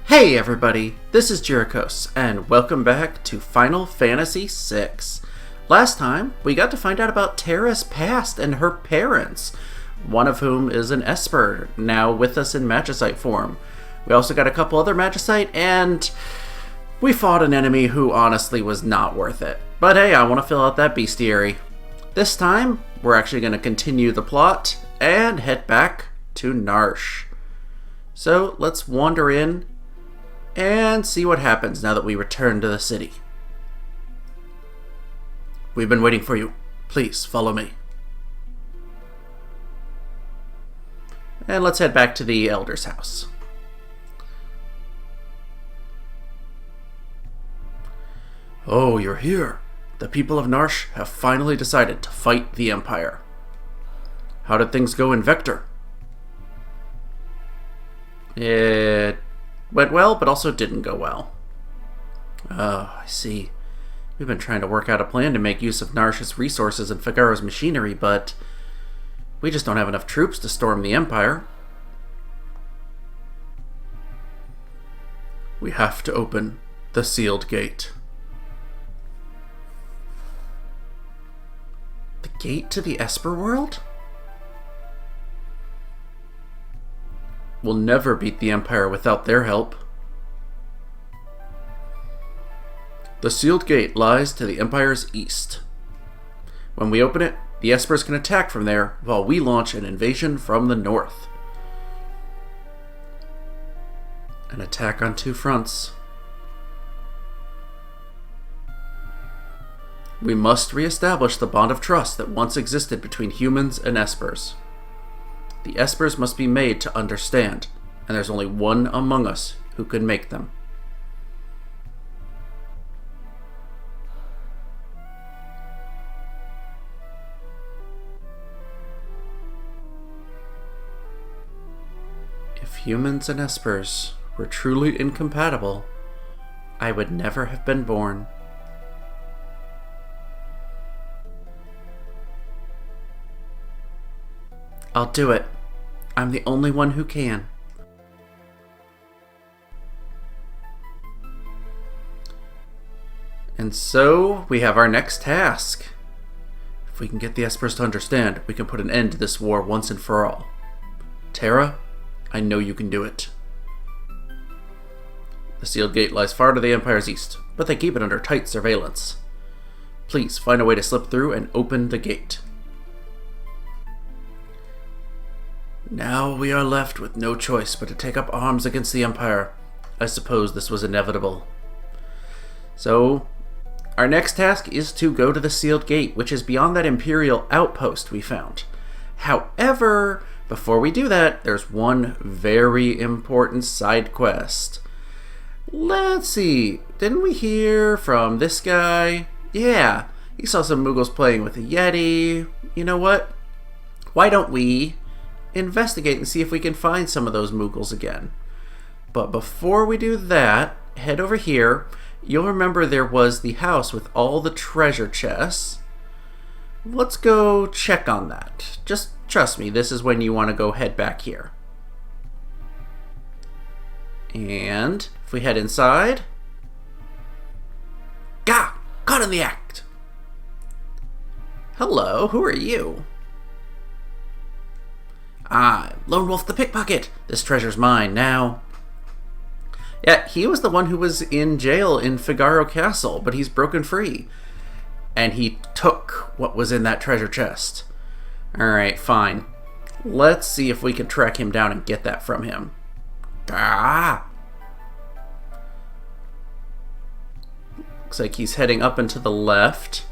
Hey everybody, this is Jyricos, and welcome back to Final Fantasy VI. Last time, we got to find out about Terra's past and her parents, one of whom is an Esper, now with us in Magicite form. We also got a couple other Magicite, and we fought an enemy who honestly was not worth it. But hey, I want to fill out that Bestiary. This time, we're actually going to continue the plot and head back to Narshe. So let's wander in and see what happens now that we return to the city. We've been waiting for you. Please, follow me. And let's head back to the Elder's house. Oh, you're here. The people of Narshe have finally decided to fight the Empire. How did things go in Vector? It went well, but also didn't go well. Oh, I see. We've been trying to work out a plan to make use of Narshe's resources and Figaro's machinery, but we just don't have enough troops to storm the Empire. We have to open the sealed gate. The gate to the Esper world? We'll never beat the Empire without their help. The sealed gate lies to the Empire's east. When we open it, the Espers can attack from there while we launch an invasion from the north. An attack on two fronts. We must re-establish the bond of trust that once existed between humans and Espers. The Espers must be made to understand, and there's only one among us who can make them. If humans and Espers were truly incompatible, I would never have been born. I'll do it. I'm the only one who can. And so, we have our next task. If we can get the Espers to understand, we can put an end to this war once and for all. Terra, I know you can do it. The sealed gate lies far to the Empire's east, but they keep it under tight surveillance. Please find a way to slip through and open the gate. Now we are left with no choice but to take up arms against the Empire. I suppose this was inevitable. So, our next task is to go to the sealed gate, which is beyond that Imperial Outpost we found. However, before we do that, there's one very important side quest. Let's see, didn't we hear from this guy? Yeah, he saw some Moogles playing with a Yeti. You know what? Why don't we investigate and see if we can find some of those Moogles again. But before we do that, head over here. You'll remember there was the house with all the treasure chests. Let's go check on that. Just trust me, this is when you want to go head back here. And if we head inside... Gah! Caught in the act! Hello, who are you? Lone Wolf the Pickpocket. This treasure's mine now. Yeah, he was the one who was in jail in Figaro Castle, but he's broken free. And he took what was in that treasure chest. Alright, fine. Let's see if we can track him down and get that from him. Looks like he's heading up and to the left.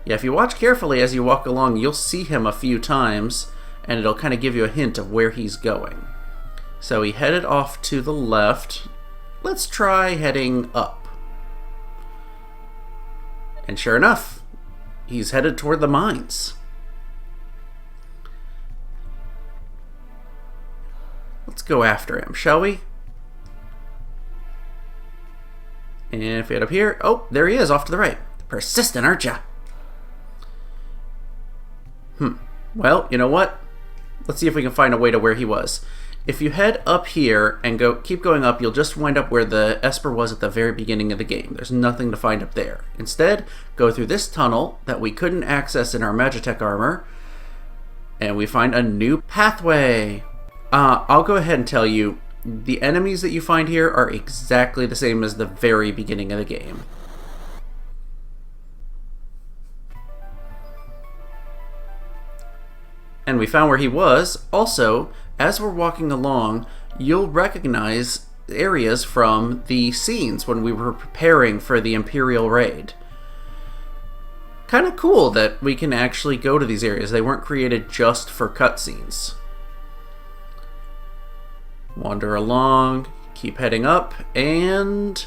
Yeah, if you watch carefully as you walk along, you'll see him a few times, and it'll kind of give you a hint of where he's going. So he headed off to the left. Let's try heading up. And sure enough, he's headed toward the mines. Let's go after him, shall we? And if we head up here, oh, there he is, off to the right. Persistent, aren't ya? Well, you know what? Let's see if we can find a way to where he was. If you head up here and keep going up, you'll just wind up where the Esper was at the very beginning of the game. There's nothing to find up there. Instead, go through this tunnel that we couldn't access in our Magitech armor, and we find a new pathway. I'll go ahead and tell you, the enemies that you find here are exactly the same as the very beginning of the game. And we found where he was. Also, as we're walking along, you'll recognize areas from the scenes when we were preparing for the Imperial raid. Kind of cool that we can actually go to these areas. They weren't created just for cutscenes. Wander along, keep heading up, and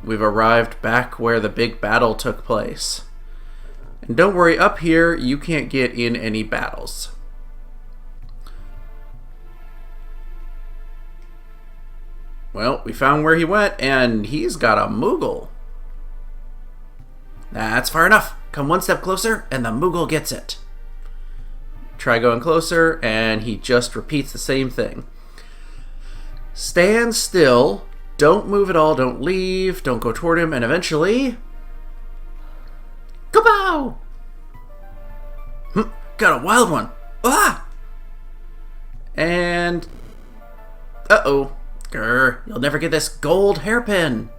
we've arrived back where the big battle took place. And don't worry, up here you can't get in any battles. Well, we found where he went, and he's got a Moogle. That's far enough. Come one step closer, and the Moogle gets it. Try going closer, and he just repeats the same thing. Stand still, don't move at all, don't leave, don't go toward him, and eventually... Kapow! Got a wild one. Ah! And... Uh-oh. Grr, you'll never get this gold hairpin.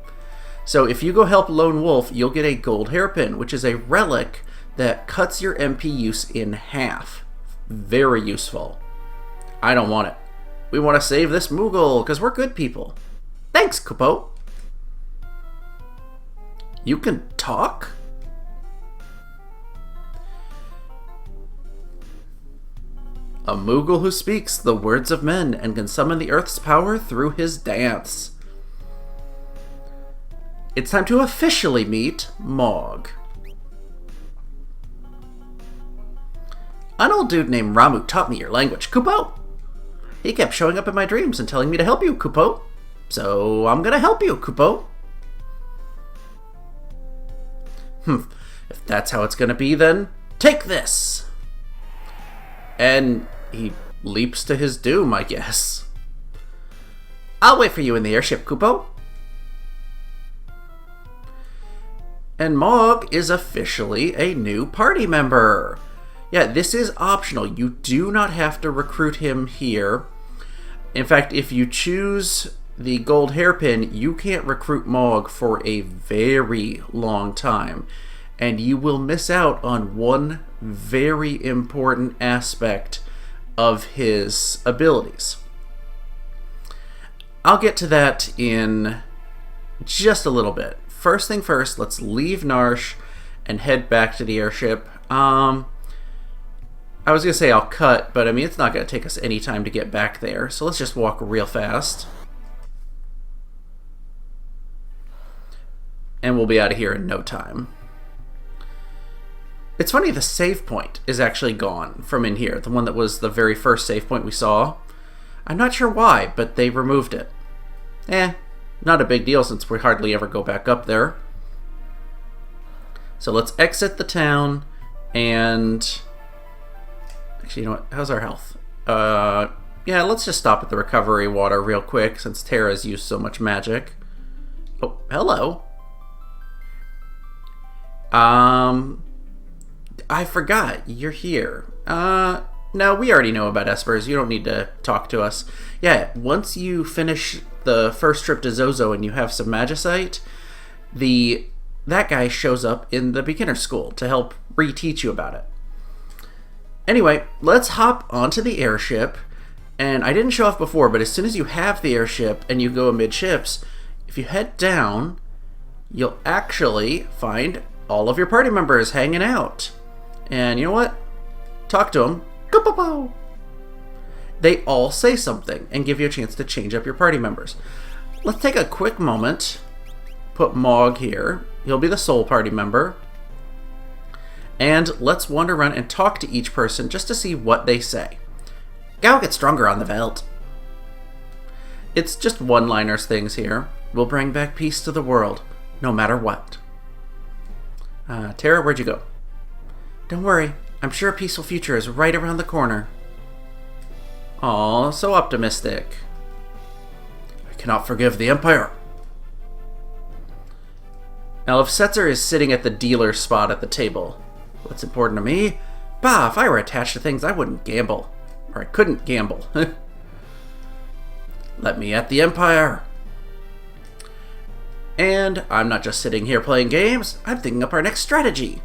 So if you go help Lone Wolf, you'll get a gold hairpin, which is a relic that cuts your MP use in half. Very useful. I don't want it. We want to save this Moogle, because we're good people. Thanks, Kupo. You can talk? A Moogle who speaks the words of men and can summon the Earth's power through his dance. It's time to officially meet Mog. An old dude named Ramu taught me your language, Kupo. He kept showing up in my dreams and telling me to help you, Kupo. So I'm gonna help you, Kupo. If that's how it's gonna be, then take this. And he leaps to his doom, I guess. I'll wait for you in the airship, Kupo. And Mog is officially a new party member. Yeah, this is optional. You do not have to recruit him here. In fact, if you choose the gold hairpin, you can't recruit Mog for a very long time. And you will miss out on one very important aspect of his abilities. I'll get to that in just a little bit. First thing first, let's leave Narsh and head back to the airship. I was going to say I'll cut, but I mean, it's not going to take us any time to get back there. So let's just walk real fast. And we'll be out of here in no time. It's funny, the save point is actually gone from in here. The one that was the very first save point we saw. I'm not sure why, but they removed it. Not a big deal since we hardly ever go back up there. So let's exit the town and... Actually, you know what? How's our health? Yeah, let's just stop at the recovery water real quick since Tara's used so much magic. Oh, hello. I forgot. You're here. No, we already know about Espers. You don't need to talk to us. Yeah, once you finish the first trip to Zozo and you have some Magicite, that guy shows up in the beginner school to help reteach you about it. Anyway, let's hop onto the airship. And I didn't show off before, but as soon as you have the airship and you go amidships, if you head down, you'll actually find all of your party members hanging out. And you know what? Talk to them. Go-po-po! They all say something and give you a chance to change up your party members. Let's take a quick moment. Put Mog here. He'll be the sole party member. And let's wander around and talk to each person just to see what they say. Gotta get stronger on the veldt. It's just one-liners things here. We'll bring back peace to the world, no matter what. Tara, where'd you go? Don't worry, I'm sure a peaceful future is right around the corner. Aw, so optimistic. I cannot forgive the Empire. Now, if Setzer is sitting at the dealer spot at the table, what's important to me? Bah, if I were attached to things, I wouldn't gamble. Or I couldn't gamble. Let me at the Empire. And I'm not just sitting here playing games, I'm thinking up our next strategy.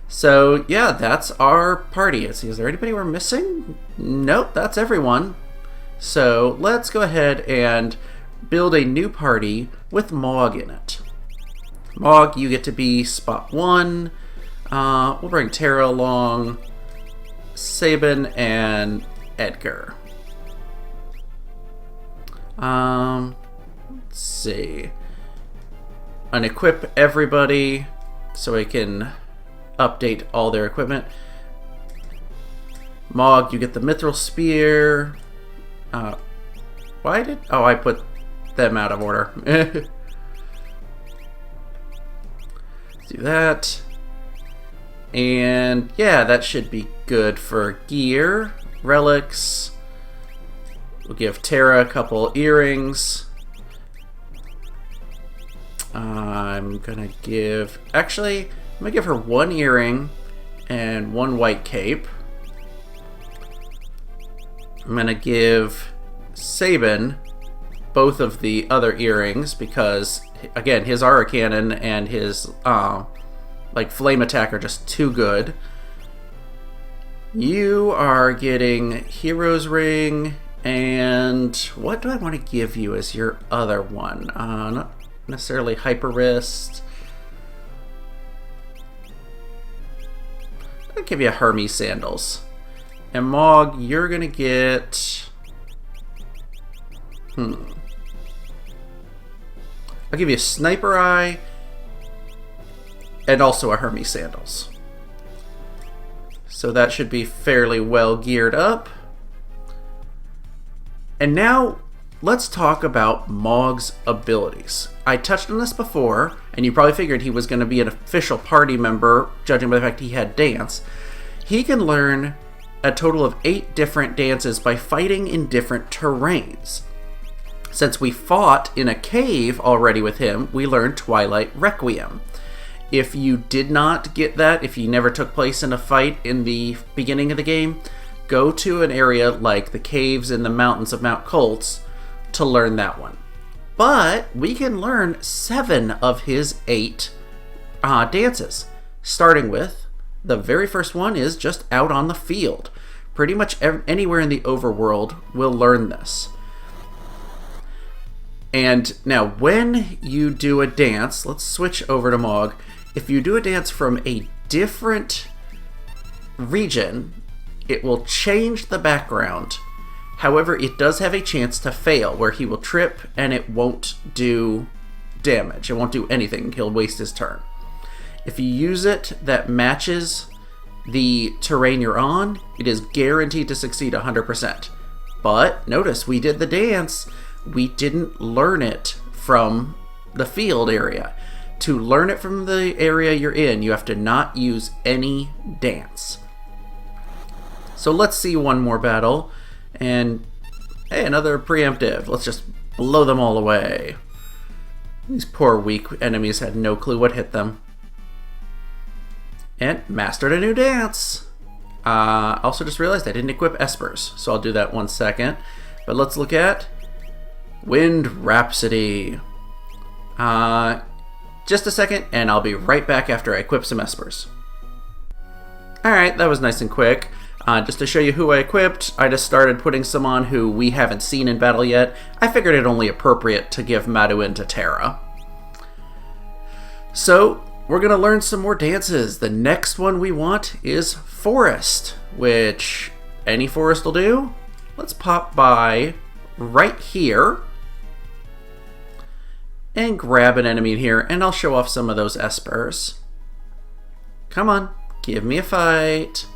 So, yeah, that's our party. Let's see, is there anybody we're missing? Nope, that's everyone. So, let's go ahead and build a new party with Mog in it. Mog, you get to be spot 1. We'll bring Tara along, Sabin, and Edgar. Let's see. Unequip everybody so I can update all their equipment. Mog, you get the Mithril Spear. Why did... Oh, I put them out of order. Let's do that. And yeah, that should be good for gear. Relics. We'll give Tara a couple earrings. I'm gonna give... Actually, I'm gonna give her 1 earring and 1 white cape. I'm gonna give Sabin both of the other earrings because, again, his aura cannon and his like flame attack are just too good. You are getting Hero's Ring, and what do I want to give you as your other one? Not necessarily Hyper Wrist. I'll give you Hermes Sandals. And Mog, you're gonna get... I'll give you a Sniper Eye and also a Hermes Sandals. So that should be fairly well geared up. And now let's talk about Mog's abilities. I touched on this before, and you probably figured he was going to be an official party member, judging by the fact he had dance. He can learn a total of 8 different dances by fighting in different terrains. Since we fought in a cave already with him, we learned Twilight Requiem. If you did not get that, if you never took place in a fight in the beginning of the game, go to an area like the caves in the mountains of Mount Colts to learn that one. But we can learn 7 of his 8 dances, starting with the very first one is just out on the field. Pretty much anywhere in the overworld will learn this. And now when you do a dance, let's switch over to Mog. If you do a dance from a different region, it will change the background. However, it does have a chance to fail, where he will trip and it won't do damage. It won't do anything. He'll waste his turn. If you use it that matches the terrain you're on, it is guaranteed to succeed 100%. But notice, we did the dance. We didn't learn it from the field area. To learn it from the area you're in, you have to not use any dance. So let's see one more battle. And hey, another preemptive. Let's just blow them all away. These poor weak enemies had no clue what hit them. And mastered a new dance. Also just realized I didn't equip Espers, so I'll do that 1 second. But let's look at Wind Rhapsody. Just a second, and I'll be right back after I equip some Espers. Alright, that was nice and quick. Just to show you who I equipped, I just started putting some on who we haven't seen in battle yet. I figured it only appropriate to give Maduin to Tara. So, we're going to learn some more dances. The next one we want is Forest, which any forest will do. Let's pop by right here and grab an enemy in here, and I'll show off some of those Espers. Come on, give me a fight.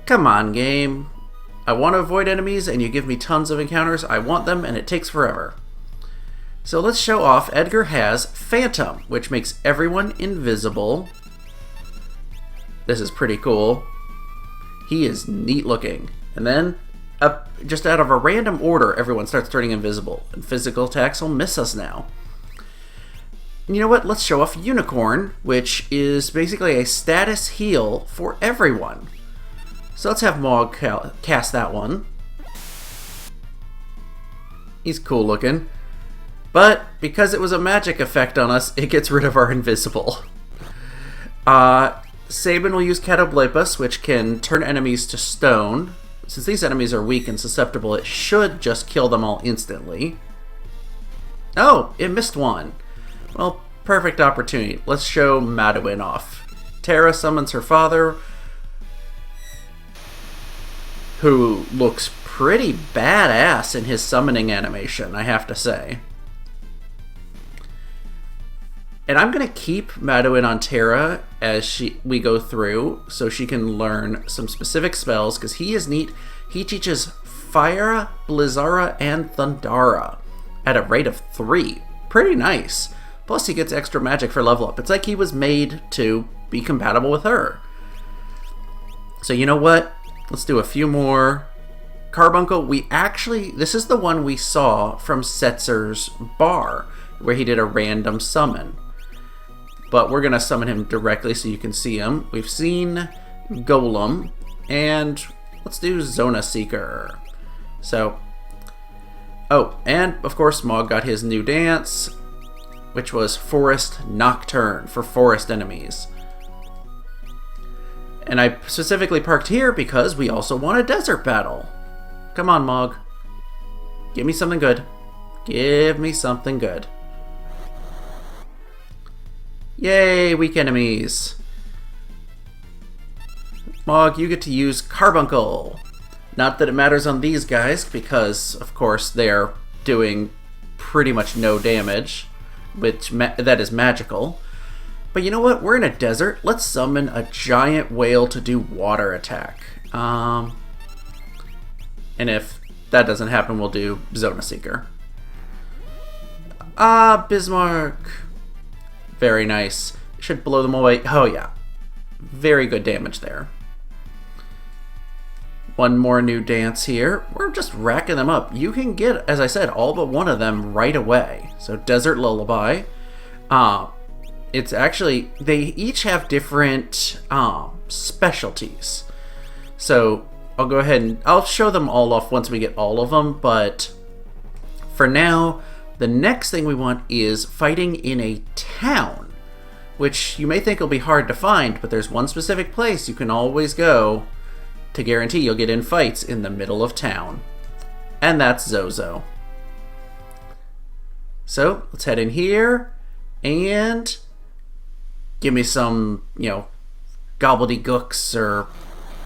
Come on, game. I want to avoid enemies, and you give me tons of encounters. I want them, and it takes forever. So let's show off. Edgar has Phantom, which makes everyone invisible. This is pretty cool. He is neat looking. And then, just out of a random order, everyone starts turning invisible. And physical attacks will miss us now. And you know what? Let's show off Unicorn, which is basically a status heal for everyone. So let's have Mog cast that one. He's cool looking. But because it was a magic effect on us, it gets rid of our invisible. Sabin will use Catoblepus, which can turn enemies to stone. Since these enemies are weak and susceptible, it should just kill them all instantly. Oh, it missed one. Well, perfect opportunity. Let's show Madeline off. Terra summons her father, who looks pretty badass in his summoning animation, I have to say. And I'm going to keep Madeline on Terra as we go through, so she can learn some specific spells, because he is neat. He teaches Fire, Blizzara, and Thundara at a rate of 3. Pretty nice. Plus he gets extra magic for level up. It's like he was made to be compatible with her. So you know what? Let's do a few more. Carbuncle, this is the one we saw from Setzer's bar, where he did a random summon. But we're going to summon him directly so you can see him. We've seen Golem, and let's do Zona Seeker. So, oh, and of course Mog got his new dance, which was Forest Nocturne for forest enemies. And I specifically parked here because we also want a desert battle. Come on, Mog. Give me something good. Give me something good. Yay, weak enemies. Mog, you get to use Carbuncle. Not that it matters on these guys, because, of course, they're doing pretty much no damage, which that is magical. But you know what? We're in a desert. Let's summon a giant whale to do water attack. And if that doesn't happen, we'll do Zona Seeker. Bismarck. Very nice. Should blow them away. Oh yeah. Very good damage there. One more new dance here. We're just racking them up. You can get, as I said, all but one of them right away. So Desert Lullaby. It's actually, they each have different specialties. So I'll go ahead and I'll show them all off once we get all of them. But for now, the next thing we want is fighting in a town, which you may think will be hard to find, but there's one specific place you can always go to guarantee you'll get in fights in the middle of town. And that's Zozo. So let's head in here and give me some, gobbledygooks, or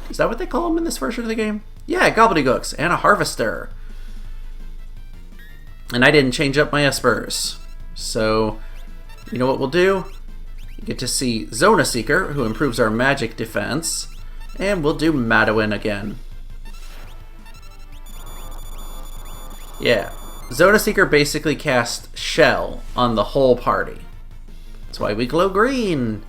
is that what they call them in this version of the game? Yeah, gobbledygooks and a harvester. And I didn't change up my espers. So, you know what we'll do? You get to see Zona Seeker, who improves our magic defense. And we'll do Madeline again. Yeah. Zona Seeker basically casts Shell on the whole party. That's why we glow green.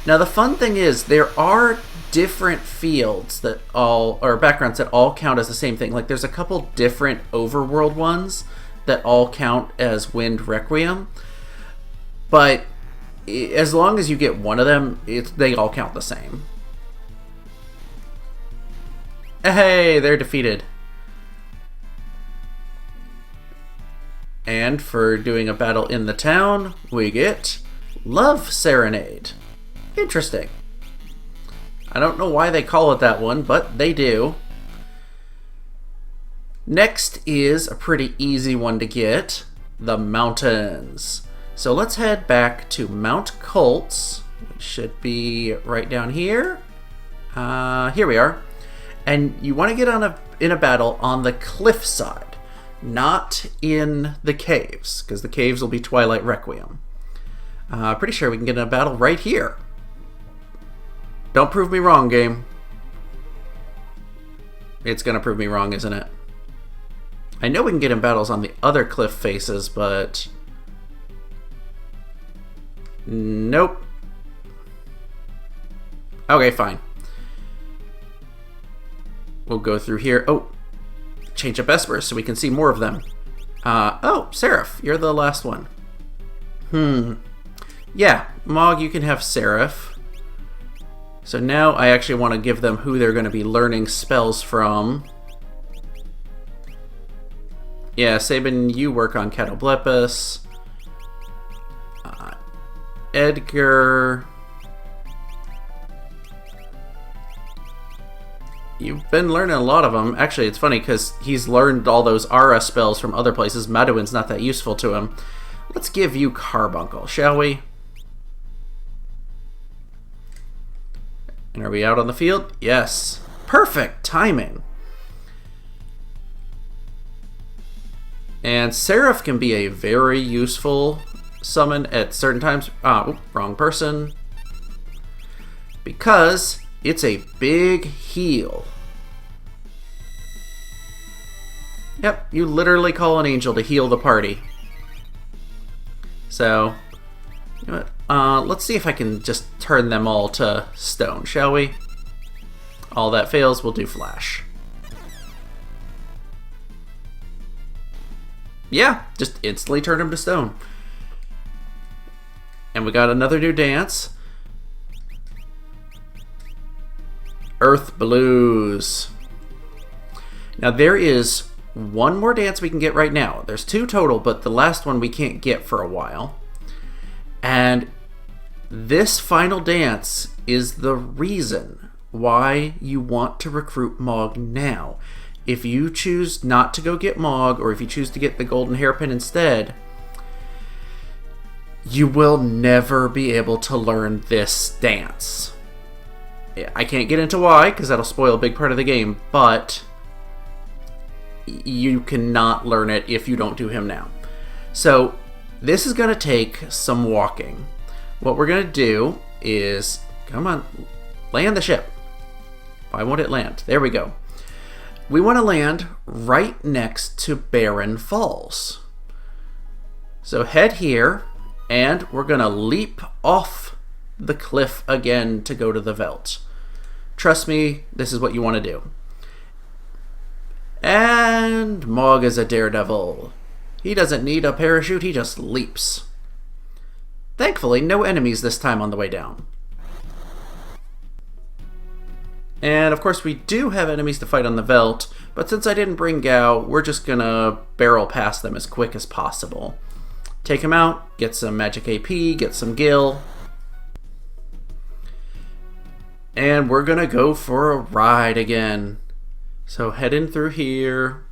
Now the fun thing is, there are different fields that or backgrounds that all count as the same thing. Like there's a couple different overworld ones that all count as Wind Requiem. But as long as you get one of them, they all count the same. Hey, they're defeated. And for doing a battle in the town, we get Love Serenade. Interesting. I don't know why they call it that one, but they do. Next is a pretty easy one to get, the mountains. So let's head back to Mount Colts, which should be right down here. Here we are. And you want to get in a battle on the cliffside, not in the caves, because the caves will be Twilight Requiem. Pretty sure we can get in a battle right here. Don't prove me wrong, game. It's going to prove me wrong, isn't it? I know we can get in battles on the other cliff faces, but Nope. Okay, fine. We'll go through here. Oh, change up espers so we can see more of them. Oh, Seraph, you're the last one. Yeah, Mog, you can have Seraph. So now I actually want to give them who they're going to be learning spells from. Yeah, Sabin, you work on Catoblepus. Edgar... You've been learning a lot of them. Actually, it's funny because he's learned all those Aura spells from other places. Maduin's not that useful to him. Let's give you Carbuncle, shall we? And are we out on the field? Yes. Perfect timing. And Seraph can be a very useful summon at certain times. Wrong person. Because it's a big heal. Yep, you literally call an angel to heal the party. So, you know what? Let's see if I can just turn them all to stone, shall we? All that fails, we'll do flash. Yeah, just instantly turn them to stone. And we got another new dance. Earth Blues. Now there is one more dance we can get right now. There's two total, but the last one we can't get for a while. And this final dance is the reason why you want to recruit Mog now. If you choose not to go get Mog, or if you choose to get the golden hairpin instead, you will never be able to learn this dance. I can't get into why, because that'll spoil a big part of the game, but you cannot learn it if you don't do him now. So this is going to take some walking. What we're going to do is, come on, land the ship. Why won't it land? There we go. We want to land right next to Barren Falls. So head here, and we're going to leap off the cliff again to go to the Veldt. Trust me, this is what you want to do. And Mog is a daredevil. He doesn't need a parachute, he just leaps. Thankfully, no enemies this time on the way down. And of course we do have enemies to fight on the Veldt, but since I didn't bring Gao, we're just gonna barrel past them as quick as possible. Take him out, get some magic AP, get some gil. And we're gonna go for a ride again. So head in through here.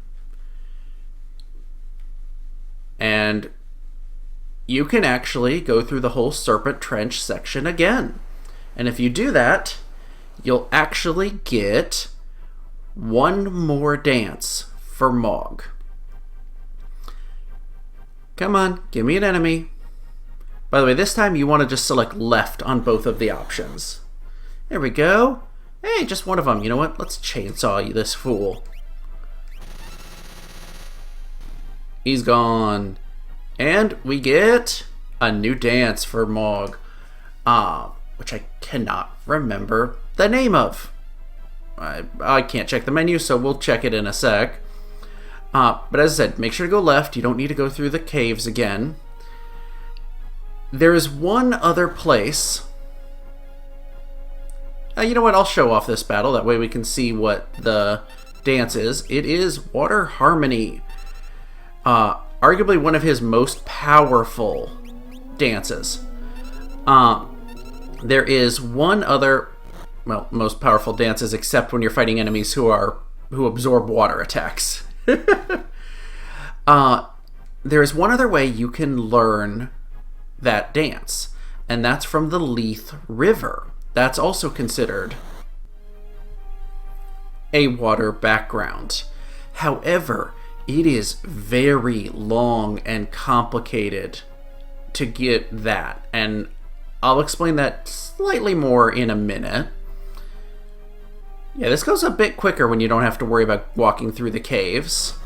And you can actually go through the whole Serpent Trench section again. And if you do that, you'll actually get one more dance for Mog. Come on, give me an enemy. By the way, this time you want to just select left on both of the options. There we go. Hey, just one of them. You know what? Let's chainsaw you, this fool. He's gone. And we get a new dance for Mog, which I cannot remember the name of. I can't check the menu, so we'll check it in a sec. But as I said, make sure to go left. You don't need to go through the caves again. There is one other place. You know what? I'll show off this battle. That way we can see what the dance is. It is Water Harmony. Arguably one of his most powerful dances. There is one other, well, most powerful dances, except when you're fighting enemies who absorb water attacks. There is one other way you can learn that dance, and that's from the Leith River. That's also considered a water background. However, it is very long and complicated to get that, and I'll explain that slightly more in a minute. Yeah, this goes a bit quicker when you don't have to worry about walking through the caves.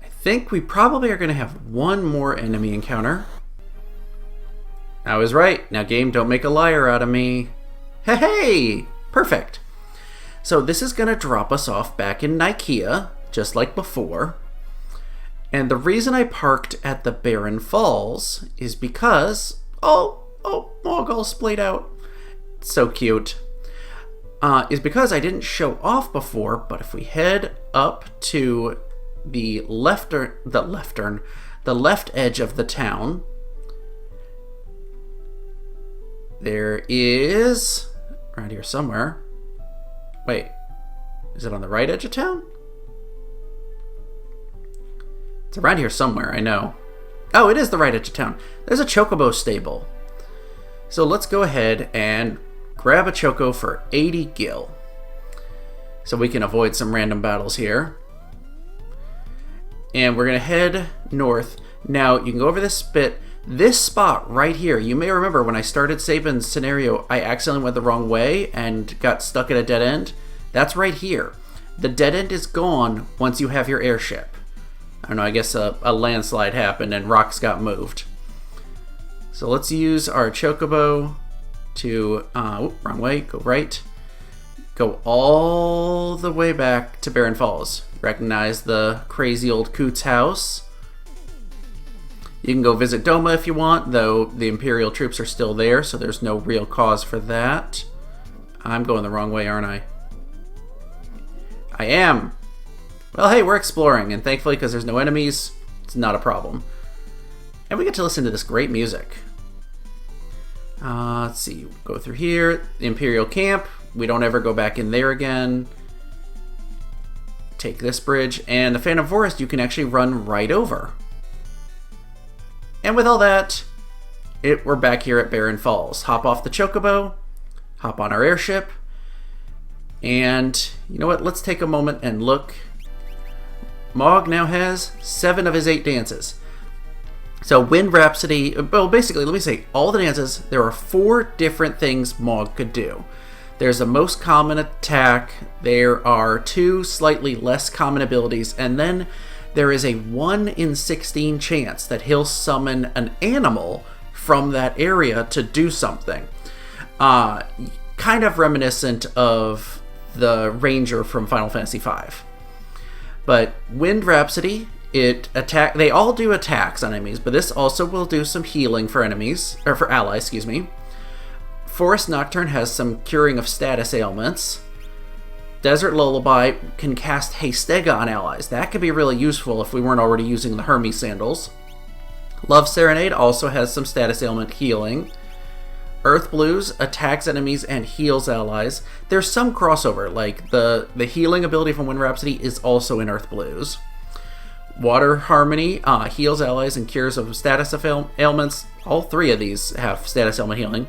I think we probably are going to have one more enemy encounter. I was right. Now, game, don't make a liar out of me. Hey! Perfect. So this is going to drop us off back in Nikea, just like before. And the reason I parked at the Barren Falls is because... Oh, Mog all splayed out. So cute. Is because I didn't show off before, but if we head up to the left edge of the town, there is... around here somewhere. Wait, is it on the right edge of town? It's around here somewhere, I know. Oh, it is the right edge of town. There's a chocobo stable. So let's go ahead and grab a choco for 80 gil. So we can avoid some random battles here. And we're going to head north. Now, you can go over this bit. This spot right here, you may remember when I started Sabin's scenario, I accidentally went the wrong way and got stuck at a dead end. That's right here. The dead end is gone once you have your airship. I don't know, I guess a landslide happened and rocks got moved. So let's use our chocobo to, wrong way, go right. Go all the way back to Barren Falls. Recognize the crazy old Coot's house. You can go visit Doma if you want, though the Imperial troops are still there, so there's no real cause for that. I'm going the wrong way, aren't I? I am. Well, hey, we're exploring, and thankfully, because there's no enemies, it's not a problem. And we get to listen to this great music. Let's see, go through here, Imperial camp. We don't ever go back in there again. Take this bridge, and the Phantom Forest you can actually run right over. And with all that, we're back here at Barren Falls. Hop off the chocobo, hop on our airship, and you know what? Let's take a moment and look. Mog now has 7 of his 8 dances. So Wind Rhapsody, well, basically, let me say, all the dances, there are 4 different things Mog could do. There's a most common attack, there are 2 slightly less common abilities, and then there is a 1 in 16 chance that he'll summon an animal from that area to do something. Kind of reminiscent of the Ranger from Final Fantasy V. But Wind Rhapsody, they all do attacks on enemies, but this also will do some healing for enemies, or for allies, excuse me. Forest Nocturne has some curing of status ailments. Desert Lullaby can cast Hastega on allies. That could be really useful if we weren't already using the Hermes Sandals. Love Serenade also has some status ailment healing. Earth Blues attacks enemies and heals allies. There's some crossover, like the healing ability from Wind Rhapsody is also in Earth Blues. Water Harmony heals allies and cures of status ailments. All 3 of these have status ailment healing.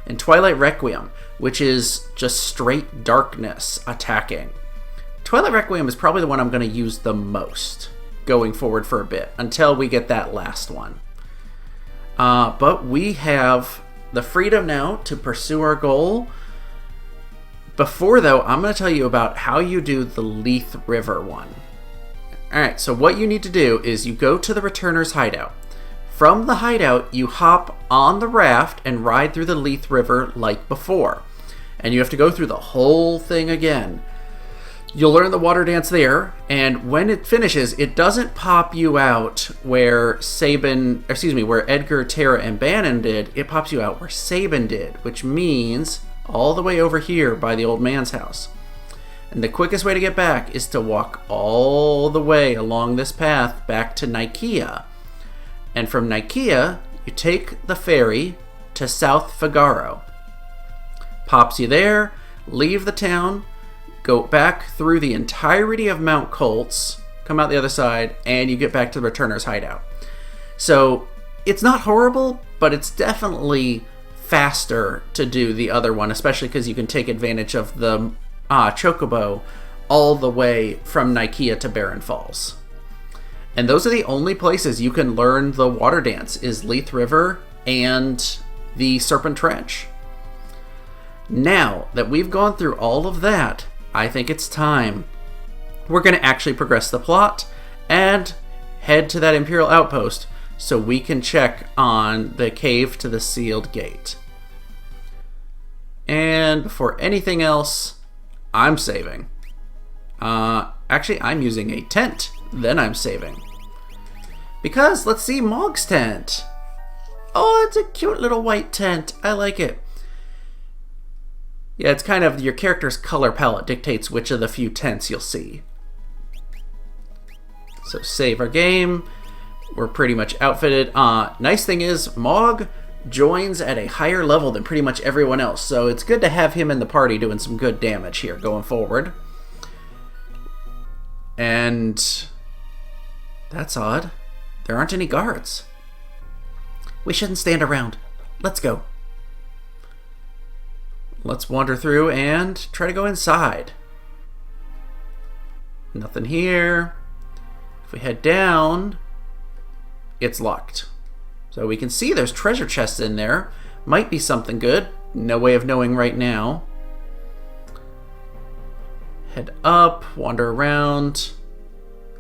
And Twilight Requiem, which is just straight darkness attacking. Twilight Requiem is probably the one I'm going to use the most going forward for a bit, until we get that last one. But we have the freedom now to pursue our goal. Before, though, I'm going to tell you about how you do the Leith River one. Alright, so what you need to do is you go to the Returner's hideout. From the hideout, you hop on the raft and ride through the Leith River like before. And you have to go through the whole thing again. You'll learn the water dance there, and when it finishes, it doesn't pop you out where where Edgar, Terra, and Bannon did. It pops you out where Sabin did, which means all the way over here by the old man's house. And the quickest way to get back is to walk all the way along this path back to Nikea. And from Nikea, you take the ferry to South Figaro. Pops you there, leave the town, go back through the entirety of Mount Colts, come out the other side, and you get back to the Returner's hideout. So it's not horrible, but it's definitely faster to do the other one, especially because you can take advantage of the Chocobo all the way from Nikea to Barren Falls. And those are the only places you can learn the water dance, is Leith River and the Serpent Trench. Now that we've gone through all of that, I think it's time. We're going to actually progress the plot and head to that Imperial Outpost so we can check on the cave to the sealed gate. And before anything else, I'm saving. Actually, I'm using a tent, then I'm saving. Because, let's see Mog's tent. Oh, it's a cute little white tent. I like it. Yeah, it's kind of your character's color palette dictates which of the few tents you'll see. So save our game. We're pretty much outfitted. Nice thing is, Mog joins at a higher level than pretty much everyone else. So it's good to have him in the party doing some good damage here going forward. And that's odd. There aren't any guards. We shouldn't stand around. Let's go. Let's wander through and try to go inside. Nothing here. If we head down, it's locked. So we can see there's treasure chests in there. Might be something good. No way of knowing right now. Head up, wander around.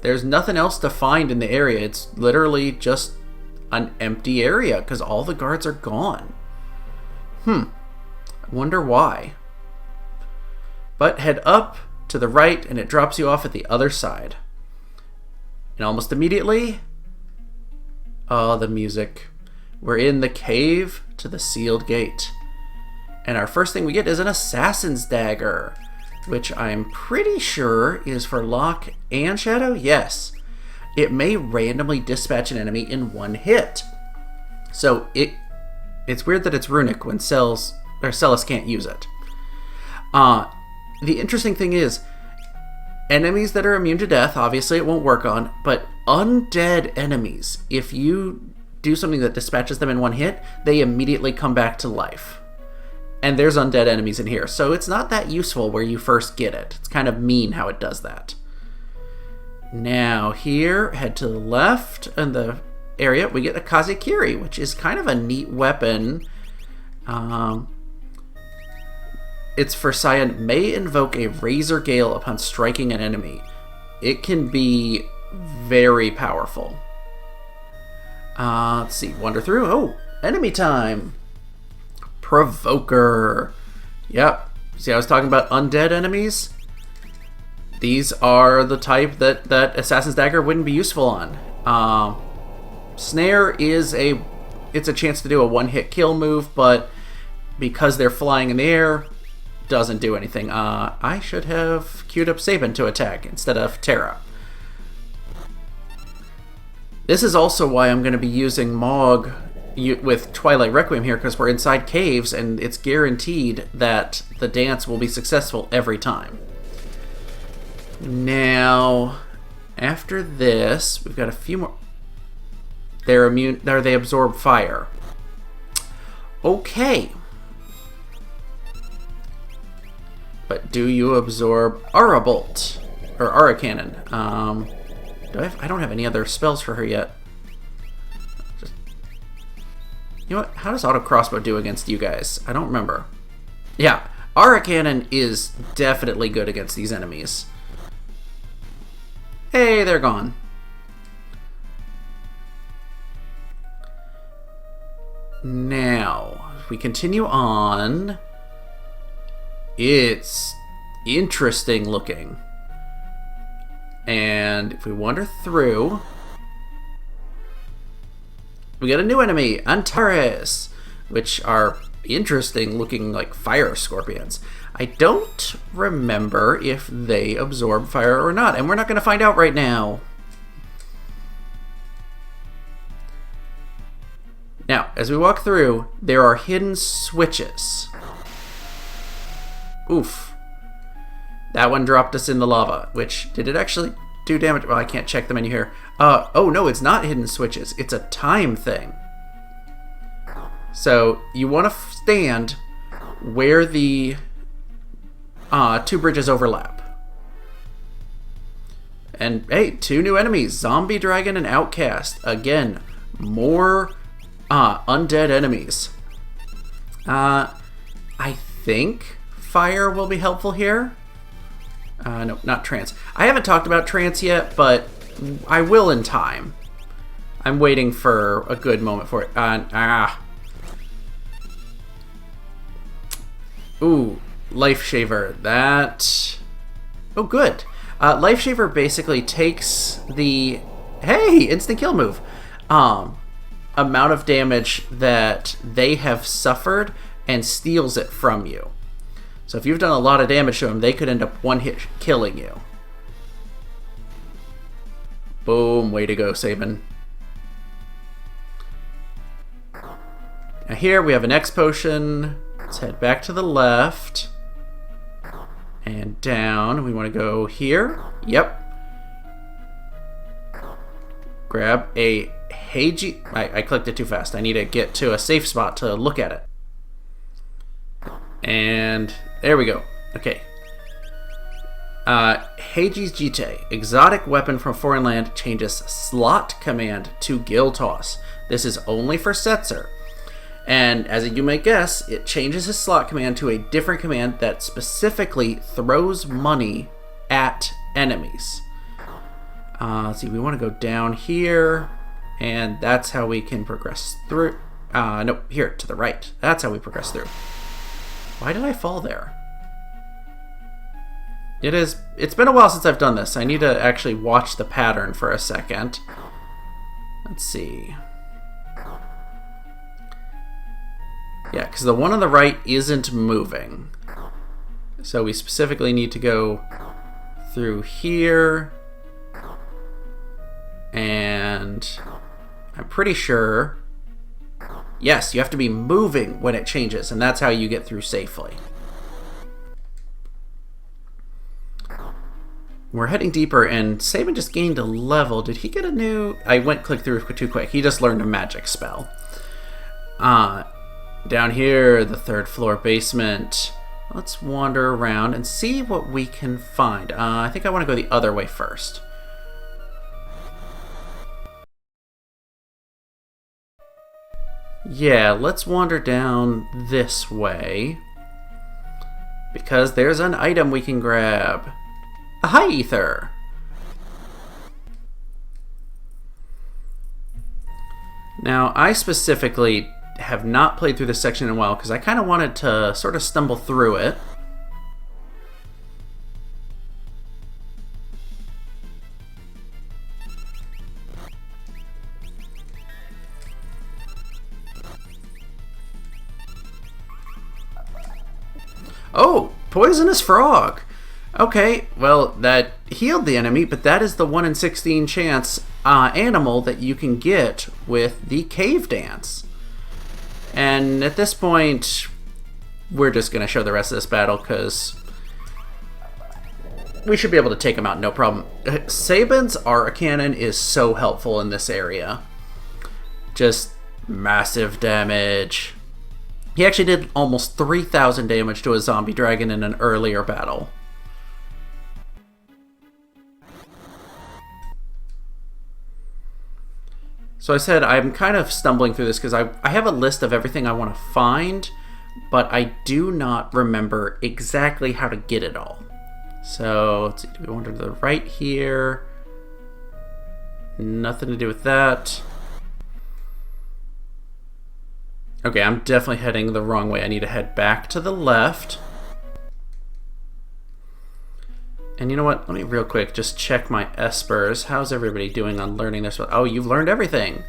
There's nothing else to find in the area. It's literally just an empty area because all the guards are gone. I wonder why. But head up to the right and it drops you off at the other side. And almost immediately, oh, the music. We're in the cave to the sealed gate. And our first thing we get is an assassin's dagger, which I'm pretty sure is for Locke and Shadow. Yes. It may randomly dispatch an enemy in one hit. So it's weird that it's runic when Celes can't use it. The interesting thing is, enemies that are immune to death, obviously it won't work on, but undead enemies, if you do something that dispatches them in one hit, they immediately come back to life. And there's undead enemies in here, so it's not that useful where you first get it. It's kind of mean how it does that. Now here, head to the left in the area, we get a Kyri, which is kind of a neat weapon. It's for Cyan, may invoke a Razor Gale upon striking an enemy. It can be very powerful. Let's see, wander through. Oh, enemy time. Provoker. Yep. See, I was talking about undead enemies. These are the type that Assassin's Dagger wouldn't be useful on. Snare is it's a chance to do a one-hit kill move, but because they're flying in the air, doesn't do anything. I should have queued up Sabin to attack instead of Terra. This is also why I'm going to be using Mog with Twilight Requiem here, because we're inside caves and it's guaranteed that the dance will be successful every time. Now, after this, we've got a few more. They're immune, or they absorb fire. Okay. But do you absorb Aura Bolt or Aura Cannon? I don't have any other spells for her yet. You know what? How does Auto Crossbow do against you guys? I don't remember. Yeah, Aura Cannon is definitely good against these enemies. Hey, they're gone. Now, if we continue on, it's interesting looking. And if we wander through, we get a new enemy, Antares, which are interesting looking like fire scorpions. I don't remember if they absorb fire or not, and we're not going to find out right now. Now, as we walk through, there are hidden switches. Oof. That one dropped us in the lava, which, did it actually do damage? Well, I can't check the menu here. Oh no, it's not hidden switches. It's a time thing. So, you want to stand where the two bridges overlap. And hey, two new enemies, Zombie Dragon and Outcast. Again, more undead enemies. I think fire will be helpful here. No, not trance. I haven't talked about trance yet, but I will in time. I'm waiting for a good moment for it. Ooh, Life Shaver. That... Oh, good. Life Shaver basically takes the... Hey! Instant kill move. Amount of damage that they have suffered and steals it from you. So if you've done a lot of damage to them, they could end up one-hit killing you. Boom. Way to go, Sabin. Now here we have an X potion. Let's head back to the left. And down. We want to go here. Yep. Grab a Heiji. I clicked it too fast. I need to get to a safe spot to look at it. And there we go. Okay. Heiji's Jite. Exotic weapon from foreign land, changes slot command to Gil Toss. This is only for Setzer. And as you may guess, it changes his slot command to a different command that specifically throws money at enemies. Let's see, we want to go down here, and that's how we can progress through. Nope, here, to the right. That's how we progress through. Why did I fall there? It's been a while since I've done this. I need to actually watch the pattern for a second. Let's see. Yeah, because the one on the right isn't moving. So we specifically need to go through here. And I'm pretty sure... Yes, you have to be moving when it changes, and that's how you get through safely. We're heading deeper, and Sabin just gained a level. Did he get a new... I went click through too quick. He just learned a magic spell. Down here, the 3rd floor basement. Let's wander around and see what we can find. I think I want to go the other way first. Yeah, let's wander down this way. Because there's an item we can grab. A high ether. Now, I specifically have not played through this section in a while because I kind of wanted to sort of stumble through it. Oh, poisonous frog. Okay, well, that healed the enemy, but that is the 1 in 16 chance animal that you can get with the cave dance. And at this point, we're just going to show the rest of this battle because we should be able to take him out, no problem. Sabin's Aura Cannon is so helpful in this area. Just massive damage. He actually did almost 3,000 damage to a zombie dragon in an earlier battle. So I said I'm kind of stumbling through this because I have a list of everything I want to find, but I do not remember exactly how to get it all. So let's see, do we wander to the right here? Nothing to do with that. Okay, I'm definitely heading the wrong way. I need to head back to the left. And you know what? Let me real quick just check my espers. How's everybody doing on learning this? Oh, you've learned everything.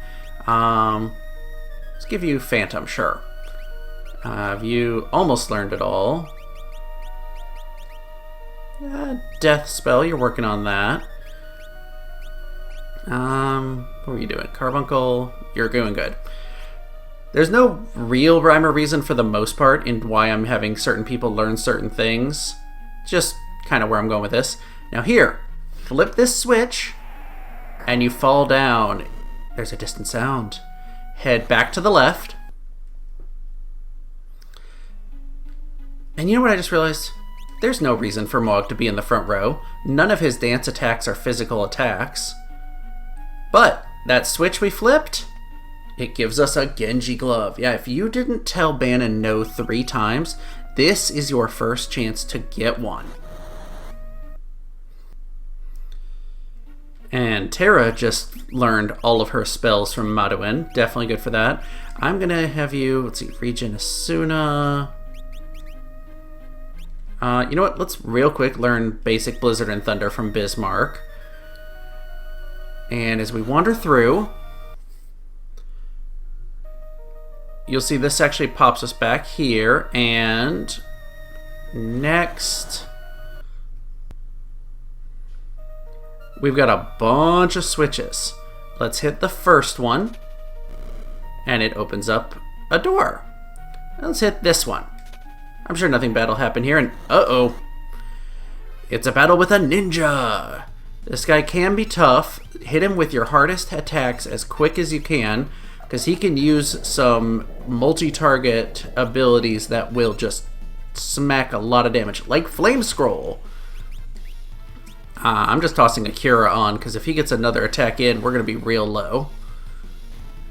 Let's give you Phantom, sure. Have you almost learned it all? Death spell, you're working on that. What were you doing? Carbuncle, you're doing good. There's no real rhyme or reason for the most part in why I'm having certain people learn certain things. Just kind of where I'm going with this. Now here, flip this switch, and you fall down. There's a distant sound. Head back to the left. And you know what I just realized? There's no reason for Mog to be in the front row. None of his dance attacks are physical attacks. But that switch we flipped, it gives us a Genji glove. Yeah, if you didn't tell Bannon no 3 times, this is your first chance to get one. And Terra just learned all of her spells from Maduin. Definitely good for that. I'm going to have you, let's see, Regen Asuna. You know what? Let's real quick learn basic Blizzard and Thunder from Bismarck. And as we wander through, you'll see this actually pops us back here. And next, we've got a bunch of switches. Let's hit the first one, and it opens up a door. Let's hit this one. I'm sure nothing bad will happen here, and uh-oh. It's a battle with a ninja. This guy can be tough. Hit him with your hardest attacks as quick as you can, because he can use some multi-target abilities that will just smack a lot of damage, like Flame Scroll. I'm just tossing Akira on, because if he gets another attack in, we're going to be real low.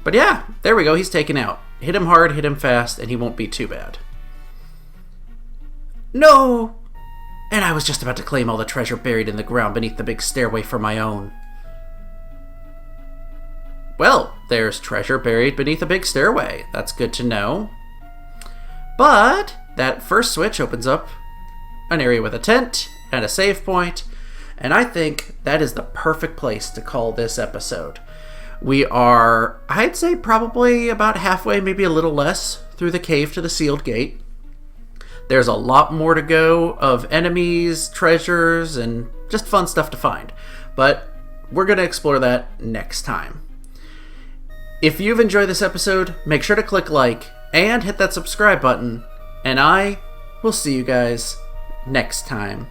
But yeah, there we go. He's taken out. Hit him hard, hit him fast, and he won't be too bad. No! And I was just about to claim all the treasure buried in the ground beneath the big stairway for my own. Well, there's treasure buried beneath a big stairway. That's good to know. But that first switch opens up an area with a tent and a save point, and I think that is the perfect place to call this episode. We are, I'd say, probably about halfway, maybe a little less, through the cave to the sealed gate. There's a lot more to go of enemies, treasures, and just fun stuff to find. But we're going to explore that next time. If you've enjoyed this episode, make sure to click like and hit that subscribe button. And I will see you guys next time.